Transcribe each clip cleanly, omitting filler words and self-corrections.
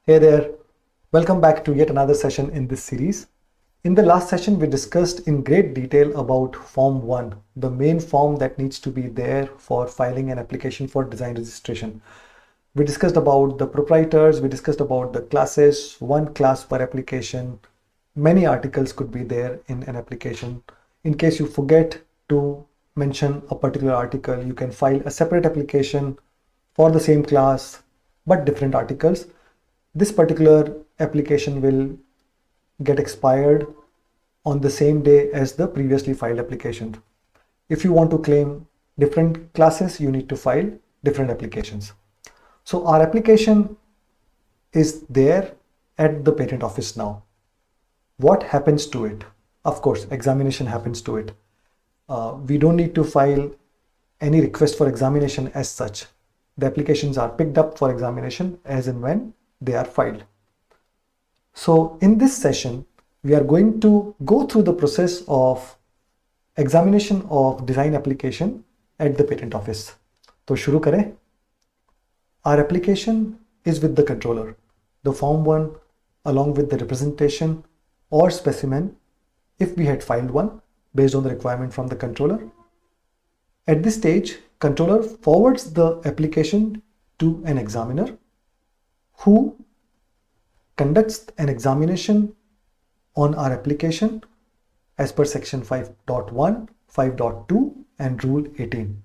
Hey there, welcome back to yet another session in this series. In the last session, we discussed in great detail about Form 1, the main form that needs to be there for filing an application for design registration. We discussed about the proprietors, we discussed about the classes, one class per application. Many articles could be there in an application. In case you forget to mention a particular article, you can file a separate application for the same class but different articles. This particular application will get expired on the same day as the previously filed application. If you want to claim different classes, you need to file different applications. So our application is there at the patent office now. What happens to it? Of course, examination happens to it. We don't need to file any request for examination as such. The applications are picked up for examination as and when they are filed. So in this session, we are going to go through the process of examination of design application at the patent office. So shuru kare. Our application is with the controller. The Form 1 along with the representation or specimen, if we had filed one based on the requirement from the controller. At this stage, controller forwards the application to an examiner who conducts an examination on our application as per section 5.1, 5.2 and rule 18.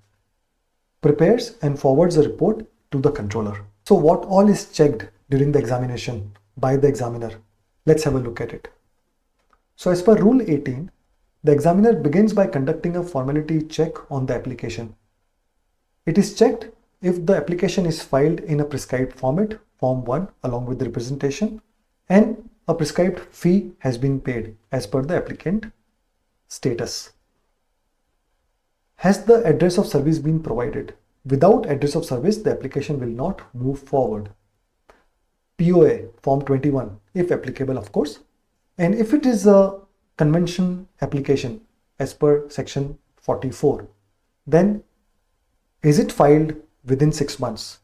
Prepares and forwards a report to the controller. So what all is checked during the examination by the examiner? Let's have a look at it. So as per rule 18, the examiner begins by conducting a formality check on the application. It is checked if the application is filed in a prescribed format, Form 1 along with the representation, and a prescribed fee has been paid as per the applicant status. Has the address of service been provided? Without address of service, the application will not move forward. POA, Form 21, if applicable, of course. And if it is a convention application as per section 44, then is it filed within 6 months?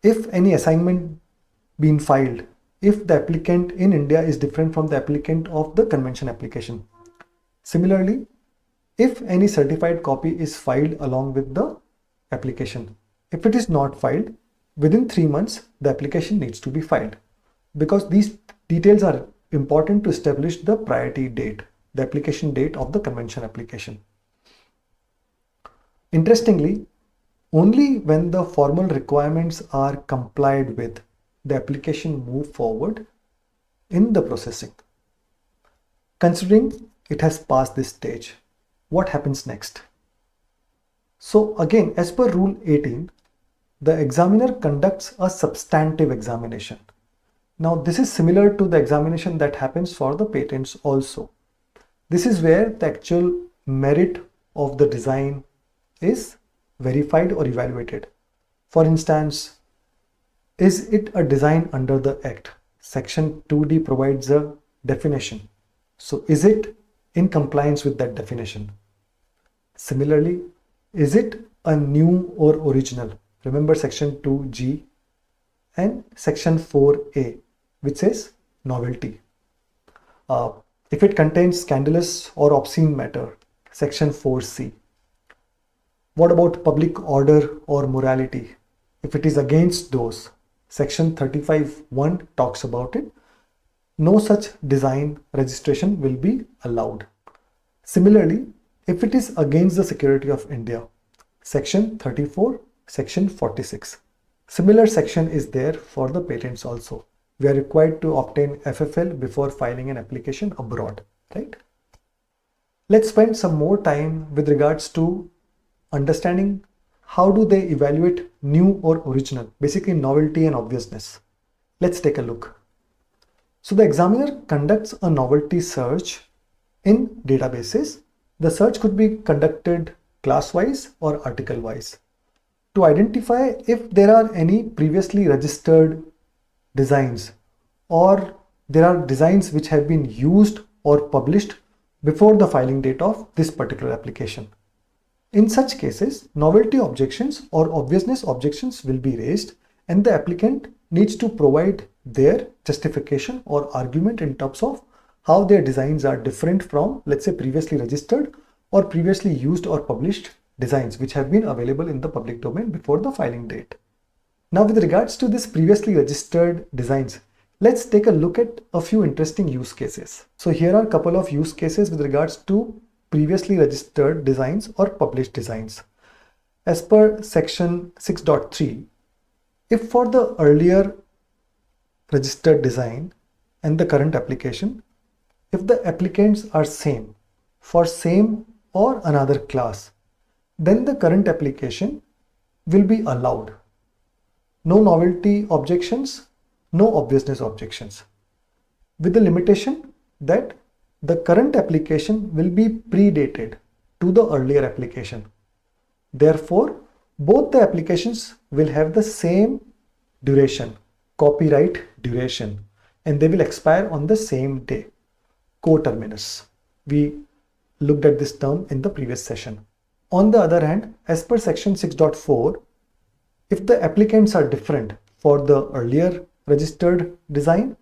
If any assignment been filed, if the applicant in India is different from the applicant of the convention application. Similarly, if any certified copy is filed along with the application. If it is not filed, within 3 months, the application needs to be filed, because these details are important to establish the priority date, the application date of the convention application. Interestingly, only when the formal requirements are complied with, the application move forward in the processing. Considering it has passed this stage, what happens next? So again, as per rule 18, the examiner conducts a substantive examination. Now this is similar to the examination that happens for the patents also. This is where the actual merit of the design is verified or evaluated. For instance, is it a design under the Act? Section 2D provides a definition. So is it in compliance with that definition? Similarly, is it a new or original? Remember section 2G and section 4A, which says novelty. If it contains scandalous or obscene matter, section 4C. What about public order or morality? If it is against those, section 35.1 talks about it. No such design registration will be allowed. Similarly, if it is against the security of India, section 34, section 46. Similar section is there for the patents also. We are required to obtain FFL before filing an application abroad, right? Let's spend some more time with regards to understanding how do they evaluate new or original, basically novelty and obviousness. Let's take a look. So the examiner conducts a novelty search in databases. The search could be conducted class-wise or article-wise to identify if there are any previously registered designs or there are designs which have been used or published before the filing date of this particular application. In such cases, novelty objections or obviousness objections will be raised and the applicant needs to provide their justification or argument in terms of how their designs are different from, let's say, previously registered or previously used or published designs which have been available in the public domain before the filing date. Now, with regards to this previously registered designs, let's take a look at a few interesting use cases. So here are a couple of use cases with regards to previously registered designs or published designs. As per section 6.3, if for the earlier registered design and the current application, if the applicants are same for same or another class, then the current application will be allowed. No novelty objections, no obviousness objections, with the limitation that the current application will be predated to the earlier application. Therefore, both the applications will have the same duration, copyright duration, and they will expire on the same day, coterminous. We looked at this term in the previous session. On the other hand, as per section 6.4, if the applicants are different for the earlier registered design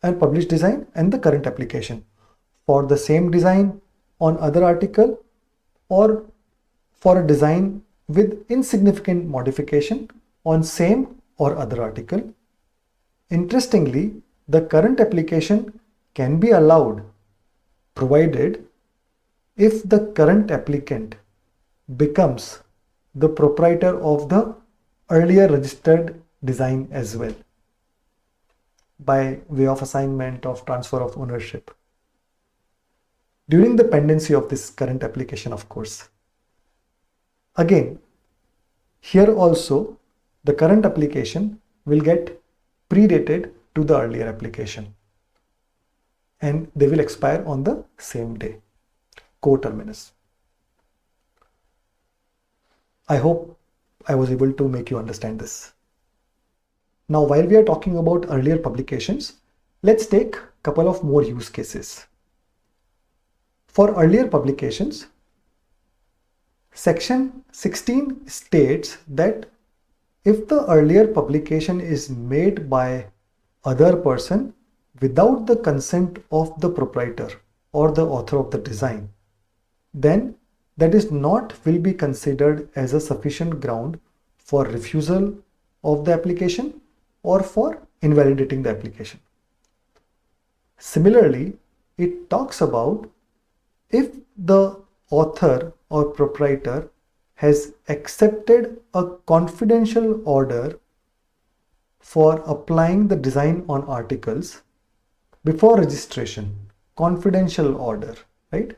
and published design and the current application, for the same design on other article or for a design with insignificant modification on same or other article, interestingly, the current application can be allowed provided if the current applicant becomes the proprietor of the earlier registered design as well, by way of assignment of transfer of ownership during the pendency of this current application, of course. Again, here also the current application will get predated to the earlier application and they will expire on the same day, coterminous. I hope I was able to make you understand this. Now, while we are talking about earlier publications, let's take a couple of more use cases. For earlier publications, section 16 states that if the earlier publication is made by other person without the consent of the proprietor or the author of the design, then that is not will be considered as a sufficient ground for refusal of the application or for invalidating the application. Similarly, it talks about if the author or proprietor has accepted a confidential order for applying the design on articles before registration, confidential order, right?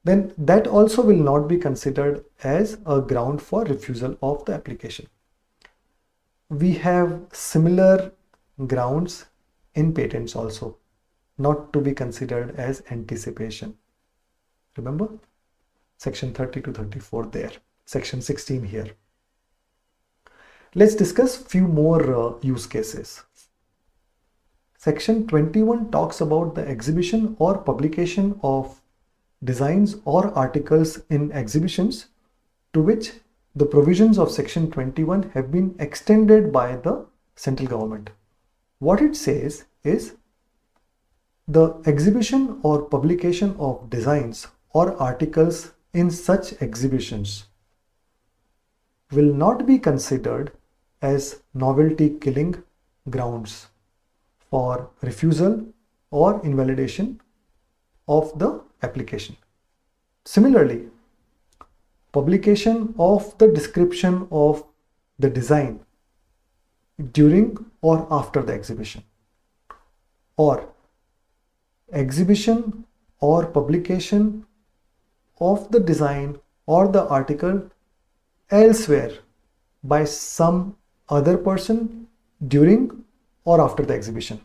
Then that also will not be considered as a ground for refusal of the application. We have similar grounds in patents also, not to be considered as anticipation. Remember? Section 30 to 34 there, section 16 here. Let's discuss few more use cases. Section 21 talks about the exhibition or publication of designs or articles in exhibitions to which the provisions of section 21 have been extended by the central government. What it says is the exhibition or publication of designs or articles in such exhibitions will not be considered as novelty killing grounds for refusal or invalidation of the application. Similarly, publication of the description of the design during or after the exhibition, or exhibition or publication of the design or the article elsewhere by some other person during or after the exhibition.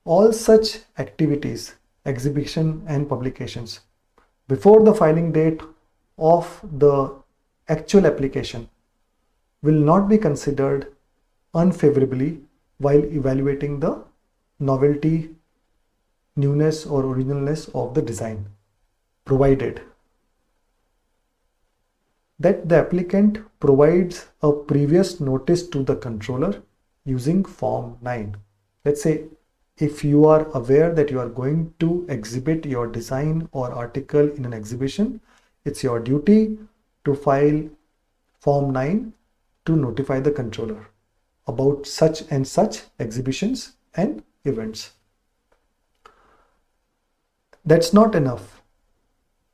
All such activities, exhibition and publications before the filing date of the actual application will not be considered unfavorably while evaluating the novelty, newness or originalness of the design, provided that the applicant provides a previous notice to the controller using Form 9. Let's say if you are aware that you are going to exhibit your design or article in an exhibition, it's your duty to file Form 9 to notify the controller about such and such exhibitions and events. That's not enough.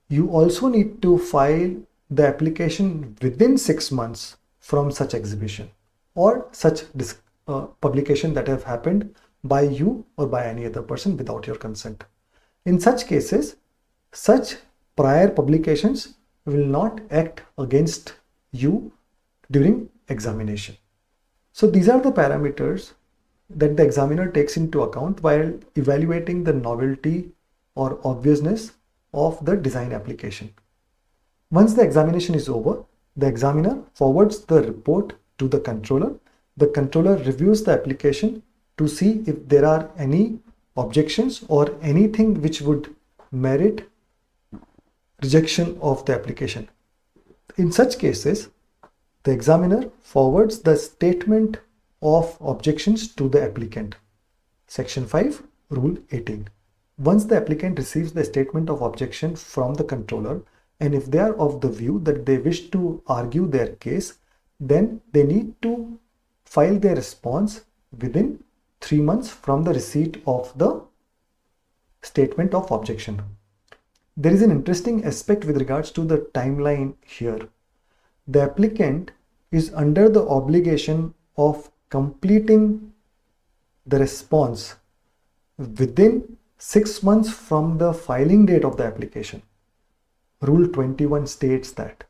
You also need to file the application within 6 months from such exhibition or such publication that have happened by you or by any other person without your consent. In such cases, such prior publications will not act against you during examination. So these are the parameters that the examiner takes into account while evaluating the novelty or obviousness of the design application. Once the examination is over, the examiner forwards the report to the controller. The controller reviews the application to see if there are any objections or anything which would merit rejection of the application. In such cases, the examiner forwards the statement of objections to the applicant. Section 5, Rule 18. Once the applicant receives the statement of objection from the controller, and if they are of the view that they wish to argue their case, then they need to file their response within 3 months from the receipt of the statement of objection. There is an interesting aspect with regards to the timeline here. The applicant is under the obligation of completing the response within 6 months from the filing date of the application. Rule 21 states that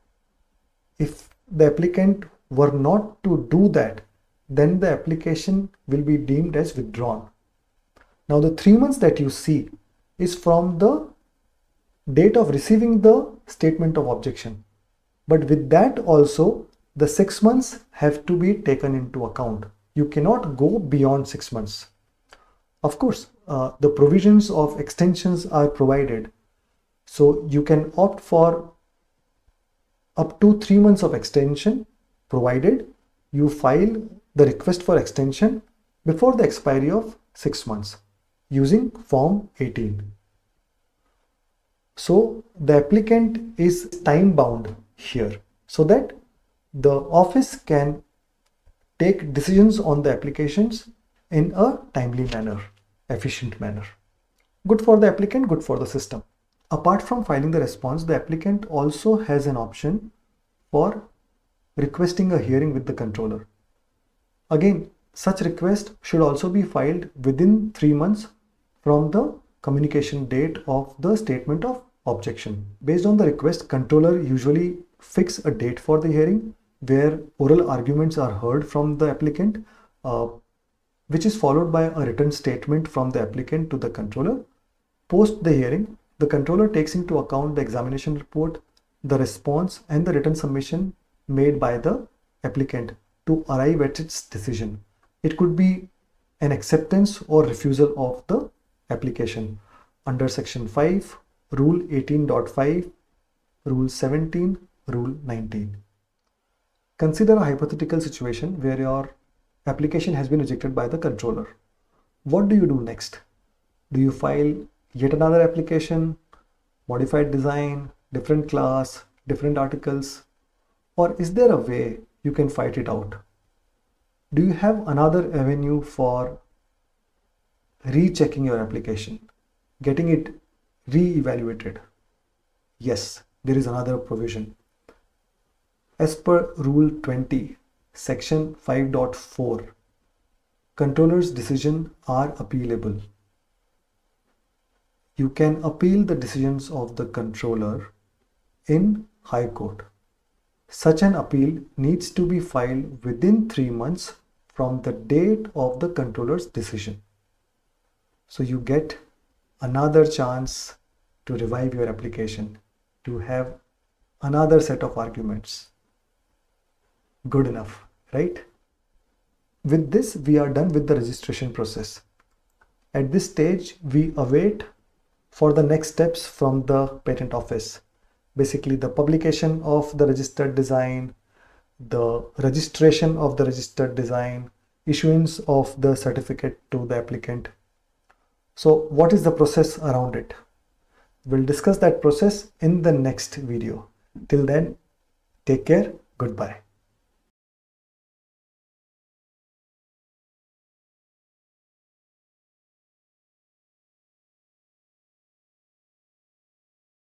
if the applicant were not to do that, then the application will be deemed as withdrawn. Now the 3 months that you see is from the date of receiving the statement of objection. But with that also, the 6 months have to be taken into account. You cannot go beyond 6 months. Of course, the provisions of extensions are provided. So you can opt for up to 3 months of extension, provided you file the request for extension before the expiry of 6 months using Form 18. So the applicant is time bound here so that the office can take decisions on the applications in a timely manner, efficient manner. Good for the applicant, good for the system. Apart from filing the response, the applicant also has an option for requesting a hearing with the controller. Again, such request should also be filed within 3 months from the communication date of the statement of objection. Based on the request, controller usually fix a date for the hearing where oral arguments are heard from the applicant, which is followed by a written statement from the applicant to the controller. Post the hearing, the controller takes into account the examination report, the response, and the written submission made by the applicant to arrive at its decision. It could be an acceptance or refusal of the application under Section 5, Rule 18.5, Rule 17, Rule 19. Consider a hypothetical situation where your application has been rejected by the controller. What do you do next? Do you file yet another application, modified design, different class, different articles? Or is there a way you can fight it out? Do you have another avenue for rechecking your application, getting it re-evaluated? Yes, there is another provision. As per Rule 20, Section 5.4, controller's decisions are appealable. You can appeal the decisions of the controller in High Court. Such an appeal needs to be filed within 3 months from the date of the controller's decision. So you get another chance to revive your application, to have another set of arguments. Good enough, right? With this, we are done with the registration process. At this stage, we await for the next steps from the patent office. Basically, the publication of the registered design, the registration of the registered design, issuance of the certificate to the applicant. So what is the process around it? We'll discuss that process in the next video. Till then, take care. Goodbye.